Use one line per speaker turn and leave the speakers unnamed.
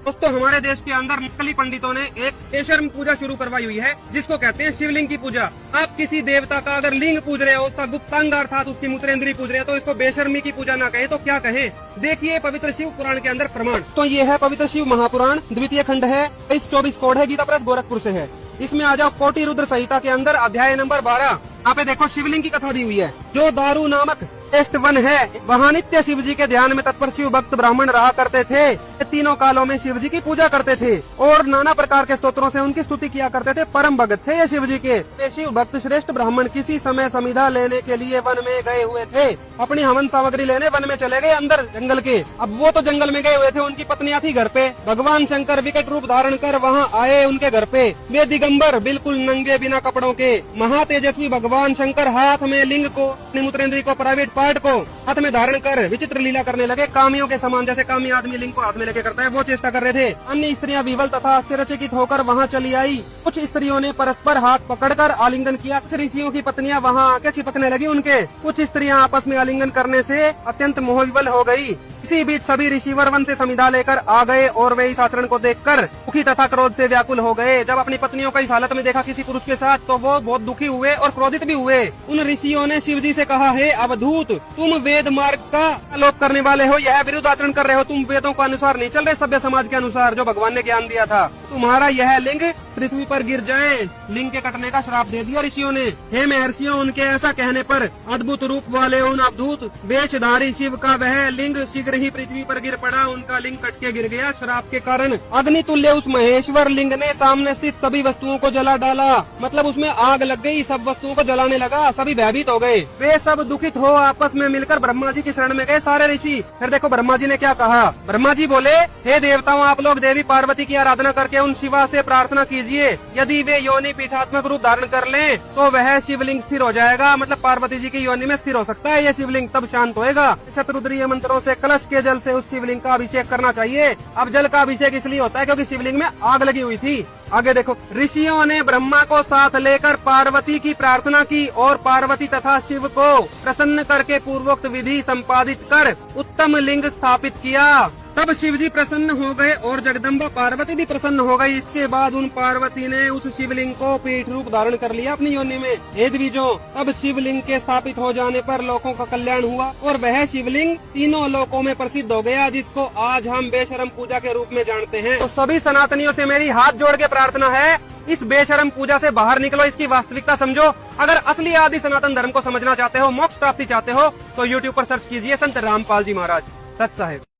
दोस्तों हमारे देश के अंदर नकली पंडितों ने एक बेशर्म पूजा शुरू करवाई हुई है जिसको कहते हैं शिवलिंग की पूजा। आप किसी देवता का अगर लिंग पूज रहे हो, उसका गुप्तांग अर्थात उसकी मूत्रेंद्री पूज रहे हो, तो इसको बेशर्मी की पूजा ना कहे तो क्या कहे। देखिए पवित्र शिव पुराण के अंदर प्रमाण। तो ये है पवित्र शिव महापुराण, द्वितीय खंड है, 24 कोड है, गीता प्रेस गोरखपुर से है। इसमें आ जाओ कोटि रुद्र संहिता के अंदर अध्याय नंबर 12। यहाँ पे देखो शिवलिंग की कथा दी हुई है। जो दारू नामक श्रेष्ठ वन है वहाँ नित्य शिव जी के ध्यान में तत्पर शिव भक्त ब्राह्मण रहा करते थे। तीनों कालों में शिव जी की पूजा करते थे और नाना प्रकार के स्तोत्रों से उनकी स्तुति किया करते थे। परम भगत थे ये शिव जी के। वे शिव भक्त श्रेष्ठ ब्राह्मण किसी समय समिधा लेने के लिए वन में गए हुए थे। अपनी हवन सामग्री लेने वन में चले गए अंदर जंगल के। अब वो तो जंगल में गए हुए थे, उनकी पत्नियां थी घर पे। भगवान शंकर विकट रूप धारण कर वहाँ आए उनके घर पे। वे दिगंबर बिल्कुल नंगे बिना कपड़ों के। महातेजस्वी भगवान शंकर हाथ में लिंग को, मूत्रेंद्री को, प्राइवेट पार्ट को हाथ में धारण कर विचित्र लीला करने लगे। कामियों के समान, जैसे कामी आदमी लिंग को हाथ में लेके करता है, वो चेष्टा कर रहे थे। अन्य स्त्रियां विवल तथा आश्चर्यचकित होकर वहां चली आई। कुछ स्त्रियों ने परस्पर हाथ पकड़कर आलिंगन किया। कुछ ऋषियों की पत्नियां वहां आके चिपकने लगी उनके। कुछ स्त्रियां आपस में आलिंगन करने से अत्यंत मोहविवल हो गई। इसी बीच सभी ऋषिवर वन से समिधा लेकर आ गए और वे इस आचरण को देखकर दुखी तथा क्रोध से व्याकुल हो गए। जब अपनी पत्नियों को इस हालत में देखा किसी पुरुष के साथ, तो वो बहुत दुखी हुए और क्रोधित भी हुए। उन ऋषियों ने शिव जी से कहा, हे अवधूत, तुम वेद मार्ग का आलोक करने वाले हो, यह विरुद्ध आचरण कर रहे हो। तुम वेदों के अनुसार नहीं चल रहे, सभ्य समाज के अनुसार जो भगवान ने ज्ञान दिया था। तुम्हारा यह लिंग पृथ्वी पर गिर जाए। लिंग के कटने का श्राप दे दिया ऋषियों ने। हे महर्षियों, उनके ऐसा कहने पर अद्भुत रूप वाले उन अवधूत वेशधारी शिव का वह लिंग शीघ्र ही पृथ्वी पर गिर पड़ा। उनका लिंग कट के गिर गया। श्राप के कारण अग्नि तुल्य उस महेश्वर लिंग ने सामने स्थित सभी वस्तुओं को जला डाला। मतलब उसमें आग लग गई, सब वस्तुओं को जलाने लगा। सभी भयभीत हो गए। वे सब दुखित हो आपस में मिलकर ब्रह्मा जी की शरण में गए सारे ऋषि। फिर देखो ब्रह्मा जी ने क्या कहा। ब्रह्मा जी बोले, हे देवताओं, आप लोग देवी पार्वती की आराधना करके उन शिवा से प्रार्थना कीजिए। यदि वे योनि पीठात्मक रूप धारण कर लें तो वह शिवलिंग स्थिर हो जाएगा। मतलब पार्वती जी की योनि में स्थिर हो सकता है ये शिवलिंग, तब शांत होएगा। शतरुद्रीय मंत्रों से कलश के जल से उस शिवलिंग का अभिषेक करना चाहिए। अब जल का अभिषेक इसलिए होता है क्योंकि शिवलिंग में आग लगी हुई थी। आगे देखो, ऋषियों ने ब्रह्मा को साथ लेकर पार्वती की प्रार्थना की और पार्वती तथा शिव को प्रसन्न करके पूर्वोक्त विधि संपादित कर उत्तम लिंग स्थापित किया। तब शिव जी प्रसन्न हो गए और जगदम्बा पार्वती भी प्रसन्न हो गई। इसके बाद उन पार्वती ने उस शिवलिंग को पीठ रूप धारण कर लिया अपनी योनि में। हे द्विजों, तब शिवलिंग के स्थापित हो जाने पर लोगों का कल्याण हुआ और वह शिवलिंग तीनों लोकों में प्रसिद्ध हो गया, जिसको आज हम बेशरम पूजा के रूप में जानते हैं। तो सभी सनातनियों से मेरी हाथ जोड़ के प्रार्थना है, इस बेशरम पूजा से बाहर निकलो, इसकी वास्तविकता समझो। अगर असली आदि सनातन धर्म को समझना चाहते हो, मोक्ष प्राप्ति चाहते हो, तो YouTube पर सर्च कीजिए संत रामपाल जी महाराज, सत साहिब।